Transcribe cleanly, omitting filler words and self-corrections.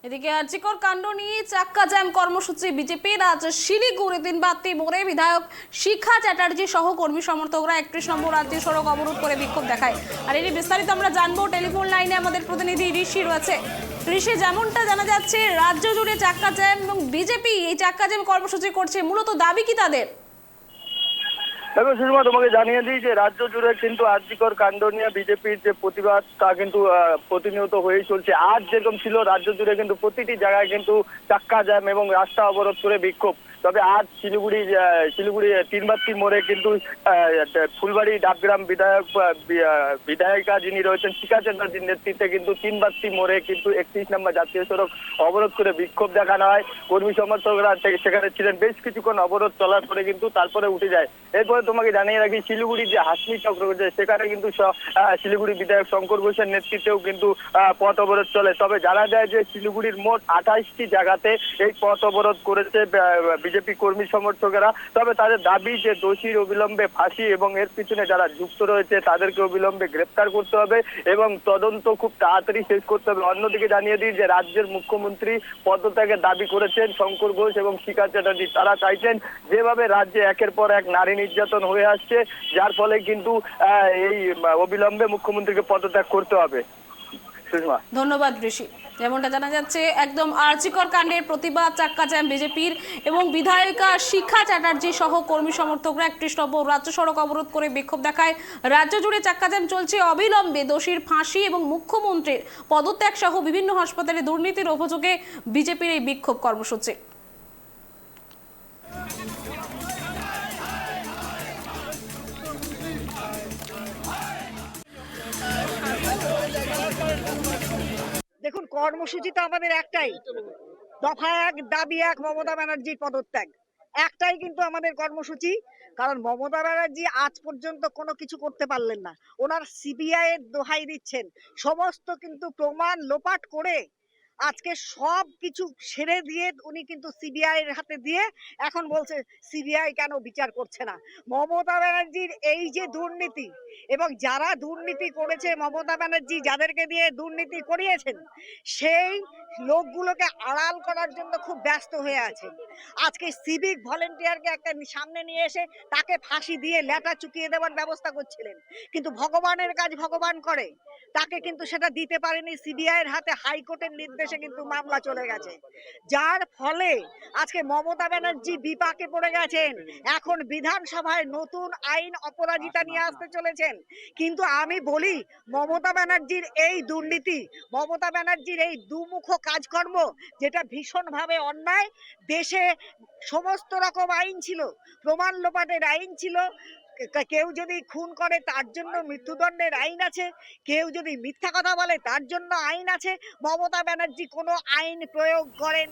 এদিকে আরজিকর কাণ্ড নিয়ে চাক্কা জ্যাম কর্মসূচি বিজেপির আজ শিলিগুড়ি দিনবাতি মোড়ে বিধায়ক শিখা চ্যাটার্জি সহ কর্মী সমর্থকরা 31 নম্বর রাজ্যের সড়ক অবরোধ করে বিক্ষোভ দেখায়। আর এর বিস্তারিত আমরা জানবো, টেলিফোন লাইনে আমাদের প্রতিনিধি ঋষি রয়েছে। ঋষি, যেমনটা জানা যাচ্ছে রাজ্য জুড়ে চাক্কা জ্যাম এবং বিজেপি এই চাক্কা জ্যাম কর্মসূচি করছে, মূলত দাবি কি তাদের? দেখো সুষমা, তোমাকে জানিয়ে দিই যে রাজ্য জুড়ে কিন্তু আরজিকর কাণ্ড নিয়ে বিজেপির যে প্রতিবাদ তা কিন্তু প্রতিনিয়ত হয়েই চলছে। আজ যেরকম ছিল রাজ্য জুড়ে কিন্তু প্রতিটি জায়গায় কিন্তু চাক্কা জ্যাম এবং রাস্তা অবরোধ করে বিক্ষোভ। তবে আজ শিলিগুড়ি তিনবাত্তি মোড়ে কিন্তু ফুলবাড়ি ডাবগ্রাম বিধায়িকা যিনি রয়েছেন শিখা চ্যাটার্জির নেতৃত্বে কিন্তু তিনবাত্তি মোড়ে কিন্তু 31 নম্বর জাতীয় সড়ক অবরোধ করে বিক্ষোভ দেখানো হয়। কর্মী সমর্থকরা সেখানে ছিলেন, বেশ কিছুক্ষণ অবরোধ চলার পরে কিন্তু তারপরে উঠে যায়। এরপরে তোমাকে জানিয়ে রাখি, শিলিগুড়ির যে হাসমি চক্র রয়েছে সেখানে কিন্তু শিলিগুড়ি বিধায়ক শঙ্কর ঘোষের নেতৃত্বেও কিন্তু পথ অবরোধ চলে। তবে জানা যায় যে শিলিগুড়ির মোট 28টি জায়গাতে এই পথ অবরোধ করেছে বিজেপি কর্মী সমর্থকেরা। তবে তাদের দাবি যে দোষীর অবিলম্বে ফাঁসি এবং এর পিছনে যারা যুক্ত রয়েছে তাদেরকে অবিলম্বে গ্রেপ্তার করতে হবে এবং তদন্ত খুব তাড়াতাড়ি শেষ করতে হবে। অন্যদিকে জানিয়ে দিই যে রাজ্যের মুখ্যমন্ত্রী পদত্যাগের দাবি করেছেন শঙ্কর ঘোষ এবং শিখা চ্যাটার্জি। তারা চাইছেন যেভাবে রাজ্যে একের পর এক নারী নির্যাতন হয়ে আসছে, যার ফলে কিন্তু এই অবিলম্বে মুখ্যমন্ত্রীকে পদত্যাগ করতে হবে। সুষমা, ধন্যবাদ ঋষি। যেমনটা জানা যাচ্ছে একদম আরজিকর কাণ্ডের প্রতিবাদ চাক্কা জ্যাম বিজেপির এবং বিধায়িকা শিখা চ্যাটার্জি সহ কর্মী সমর্থকরা 31 নম্বর রাজ্য সড়ক অবরোধ করে বিক্ষোভ দেখায়। রাজ্য জুড়ে চাক্কা জ্যাম চলছে, অবিলম্বে দোষীর ফাঁসি এবং মুখ্যমন্ত্রীর পদত্যাগ সহ বিভিন্ন হাসপাতালে দুর্নীতির অভিযোগে বিজেপির এই বিক্ষোভ কর্মসূচি। দেখুন, কর্মসূচি তো আমাদের একটাই, দফা এক, দাবি এক, মমতা ব্যানার্জির পদত্যাগ। একটাই কিন্তু আমাদের কর্মসূচি। কারণ মমতা ব্যানার্জি আজ পর্যন্ত কোনো কিছু করতে পারলেন না। ওনার সিবিআই এর দোহাই দিচ্ছেন, সমস্ত কিন্তু প্রমাণ লোপাট করে আজকে সব কিছু ছেড়ে দিয়ে উনি কিন্তু সিবিআই এর হাতে দিয়ে এখন বলছে সিবিআই কেন বিচার করছে না। মমতা ব্যানার্জির এই যে দুর্নীতি এবং যারা দুর্নীতি করেছে, মমতা ব্যানার্জি যাদেরকে দিয়ে দুর্নীতি করিয়েছেন সেই লোকগুলোকে আড়াল করার জন্য খুব ব্যস্ত হয়ে আছেন। আজকে সিভিক ভলেন্টিয়ারকে একটা সামনে নিয়ে এসে তাকে ফাঁসি দিয়ে লেটা চুকিয়ে দেওয়ার ব্যবস্থা করছিলেন, কিন্তু ভগবানের কাজ ভগবান করে, তাকে কিন্তু সেটা দিতে পারেনি। সিবিআই এর হাতে হাইকোর্টের নির্দেশে কিন্তু মামলা চলে গেছে, যার ফলে আজকে মমতা ব্যানার্জি বিপাকে পড়ে গেছেন। এখন বিধানসভায় নতুন আইন অপরাজিতা নিয়ে আসতে চলেছেন। কিন্তু আমি বলি, মমতা ব্যানার্জির এই দুর্নীতি, মমতা ব্যানার্জির এই দুমুখ কাজকর্ম, যেটা ভীষণভাবে অন্যায়। দেশে সমস্ত রকম আইন ছিল, প্রমাণ লোপাটের আইন ছিল, কেউ যদি খুন করে তার জন্য মৃত্যুদণ্ডের আইন আছে, কেউ যদি মিথ্যা কথা বলে তার জন্য আইন আছে। মমতা ব্যানার্জি কোনো আইন প্রয়োগ করেন।